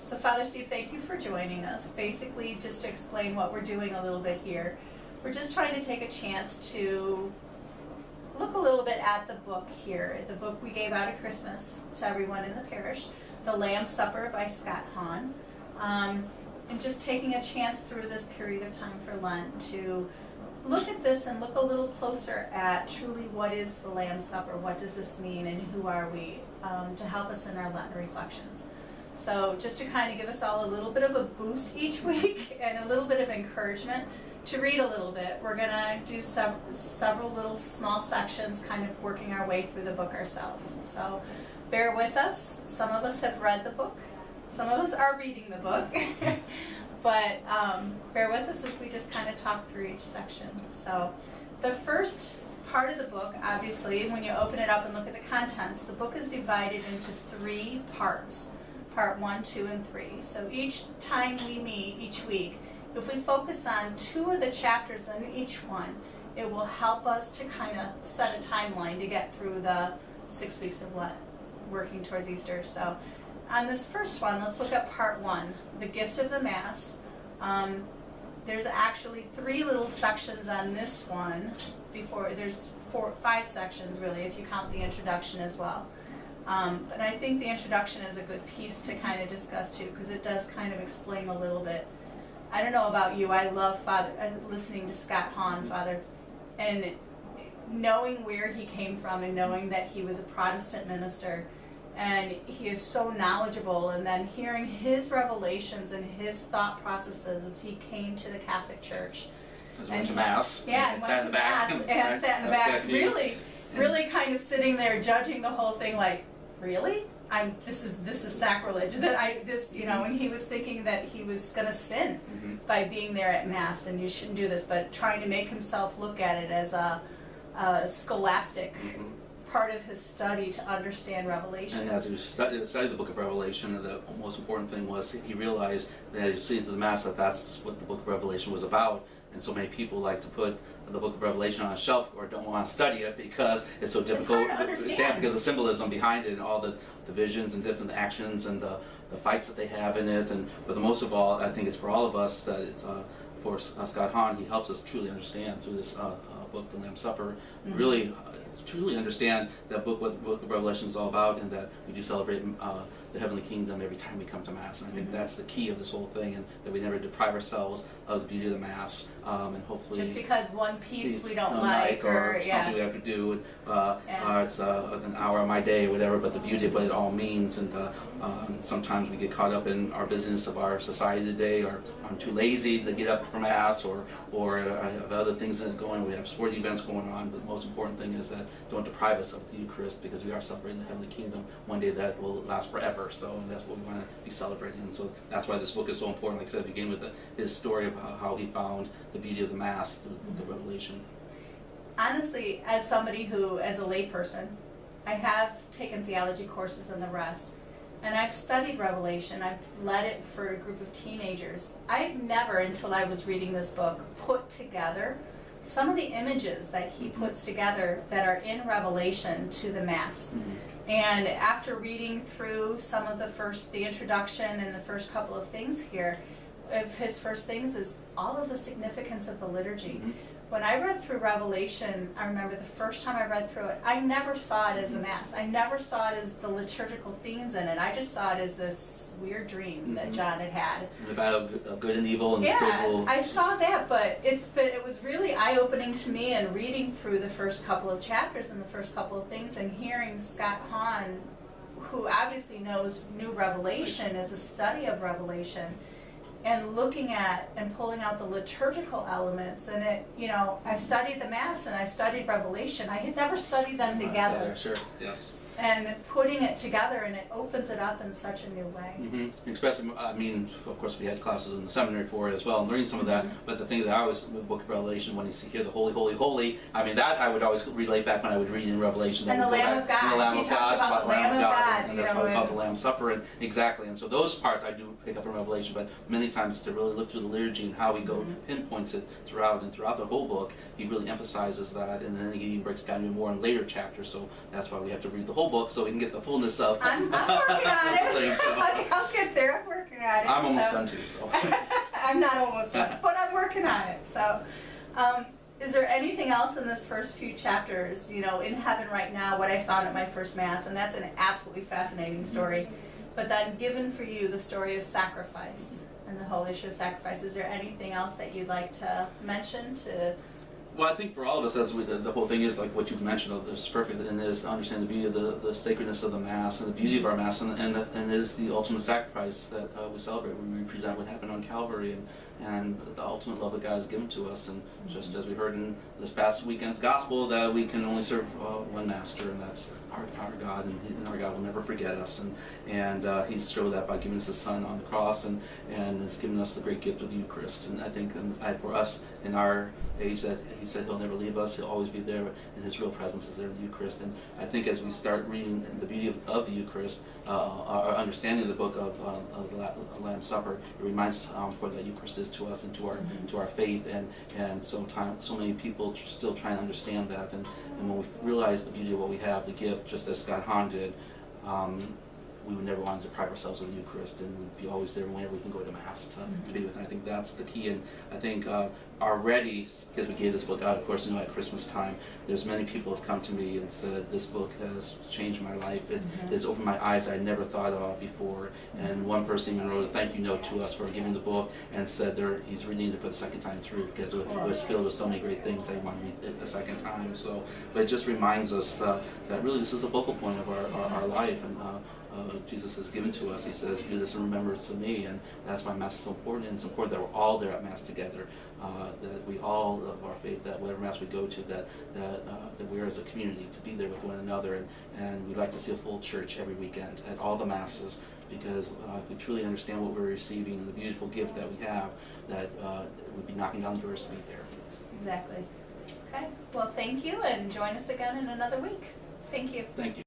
So Father Steve, thank you for joining us. Basically, just to explain what we're doing a little bit here, we're just trying to take a chance to look a little bit at the book here, the book we gave out at Christmas to everyone in the parish, The Lamb's Supper by Scott Hahn, and just taking a chance through this period of time for Lent to look at this and look a little closer at truly what is the Lamb's Supper, what does this mean, and who are we, to help us in our Lenten reflections. So just to kind of give us all a little bit of a boost each week and a little bit of encouragement to read a little bit, we're going to do several little small sections, kind of working our way through the book ourselves. So bear with us. Some of us have read the book. Some of us are reading the book. But bear with us as we just kind of talk through each section. So the first part of the book, obviously, when you open it up and look at the contents, the book is divided into 3 parts. Part 1, 2, and 3. So each time we meet, each week, if we focus on 2 of the chapters in each one, it will help us to kind of set a timeline to get through the 6 weeks of Lent, working towards Easter. So on this first one, let's look at part 1, the gift of the Mass. There's actually 3 little sections on this one. There's 5 sections really, if you count the introduction as well. But I think the introduction is a good piece to kind of discuss too, because it does kind of explain a little bit. I don't know about you, I love listening to Scott Hahn, Father, and knowing where he came from and knowing that he was a Protestant minister, and he is so knowledgeable, and then hearing his revelations and his thought processes as he came to the Catholic Church. As went to Mass. Yeah, and went to Mass and sat in the back, really kind of sitting there judging the whole thing like, really? This is sacrilege. And he was thinking that he was going to sin by being there at Mass, and you shouldn't do this, but trying to make himself look at it as a scholastic part of his study to understand Revelation. And as he studied the book of Revelation, the most important thing was he realized that as he was through the Mass that's what the book of Revelation was about. And so many people like to put the book of Revelation on a shelf or don't want to study it because it's so difficult. It's hard to understand. Because the symbolism behind it and all the visions and different actions and the fights that they have in it. But the most of all, I think it's for all of us that it's for Scott Hahn, he helps us truly understand through this book, The Lamb's Supper, really truly understand that book, what the book of Revelation is all about, and that we do celebrate the heavenly kingdom every time we come to Mass. And I think that's the key of this whole thing, and that we never deprive ourselves of the beauty of the Mass, and hopefully just because one piece we don't like or something we have to do, it's an hour of my day, whatever, but the beauty of what it all means. And sometimes we get caught up in our business of our society today, or I'm too lazy to get up for Mass, or I have other things that are going. We have sporting events going on, but the most important thing is that don't deprive us of the Eucharist, because we are celebrating the heavenly kingdom one day that will last forever. So that's what we want to be celebrating, and so that's why this book is so important. Like I said, beginning with his story of how he found the beauty of the Mass through the book of Revelation. Honestly, as somebody who, as a layperson, I have taken theology courses and the rest, and I've studied Revelation. I've led it for a group of teenagers. I've never, until I was reading this book, put together some of the images that he puts together that are in Revelation to the Mass. And after reading through some of the introduction and the first couple of things here, of his first things is all of the significance of the liturgy. When I read through Revelation, I remember the first time I read through it, I never saw it as the Mass. I never saw it as the liturgical themes in it. I just saw it as this weird dream that John had had. About good and evil. And I saw that, but it was really eye-opening to me, and reading through the first couple of chapters and the first couple of things, and hearing Scott Hahn, who obviously knew Revelation as a study of Revelation, and looking at and pulling out the liturgical elements. And I've studied the Mass and I've studied Revelation. I had never studied them together. Sure, yes. And putting it together, and it opens it up in such a new way. Especially, I mean, of course, we had classes in the seminary for it as well, and learning some of that. But the thing that I always, with the Book of Revelation, when you see here the Holy, Holy, Holy, I mean, that I would always relate back when I would read in Revelation. And the Lamb of God. And the Lamb of God. About the Lamb of God. And that's about the Lamb's Supper. And exactly. And so those parts I do pick up in Revelation, but many times to really look through the liturgy and how he pinpoints it throughout the whole book, he really emphasizes that, and then he breaks down even more in later chapters. So that's why we have to read the whole whole book so we can get the fullness of. I'm working on it. So, I'll get there. I'm working on it. I'm almost done too. So. I'm not almost done, but I'm working on it. So, is there anything else in this first few chapters? You know, in heaven right now, what I found at my first Mass, and that's an absolutely fascinating story. But then, given for you the story of sacrifice and the whole issue of sacrifice, is there anything else that you'd like to mention to? Well, I think for all of us, as the whole thing is like what you've mentioned, it's perfect, and is to understand the beauty of the sacredness of the Mass and the beauty of our Mass, and it is the ultimate sacrifice that we celebrate when we present what happened on Calvary, and the ultimate love that God has given to us. And just as we heard in this past weekend's Gospel, that we can only serve one Master, and that's our God, and our God will never forget us. And He's showed that by giving us His Son on the cross, and has given us the great gift of the Eucharist. And I think for us in our age, that He said He'll never leave us, He'll always be there, and His real presence is there in the Eucharist. And I think as we start reading the beauty of the Eucharist, our understanding of the book of the Lamb's Supper, it reminds us how important that Eucharist is to us and to our faith, and so many people still trying to understand that, and when we realize the beauty of what we have, the gift, just as Scott Hahn did, we would never want to deprive ourselves of the Eucharist, and we'd be always there whenever we can go to Mass to be with. And I think that's the key. And I think already, because we gave this book out, of course, at Christmas time, there's many people have come to me and said, this book has changed my life. It has opened my eyes that I never thought of before. And one person even wrote a thank you note to us for giving the book, and said he's reading it for the second time through, because it was filled with so many great things that he wanted to read it the second time. So, but it just reminds us that really this is the focal point of our life, and Jesus has given to us. He says, do this in remembrance of me, and that's why Mass is so important. And it's important that we're all there at Mass together, that we all of our faith, that whatever Mass we go to, that we're as a community to be there with one another, and we'd like to see a full church every weekend at all the Masses, because if we truly understand what we're receiving and the beautiful gift that we have, that we'd be knocking down doors to be there. Exactly. Okay. Well, thank you, and join us again in another week. Thank you. Thank you.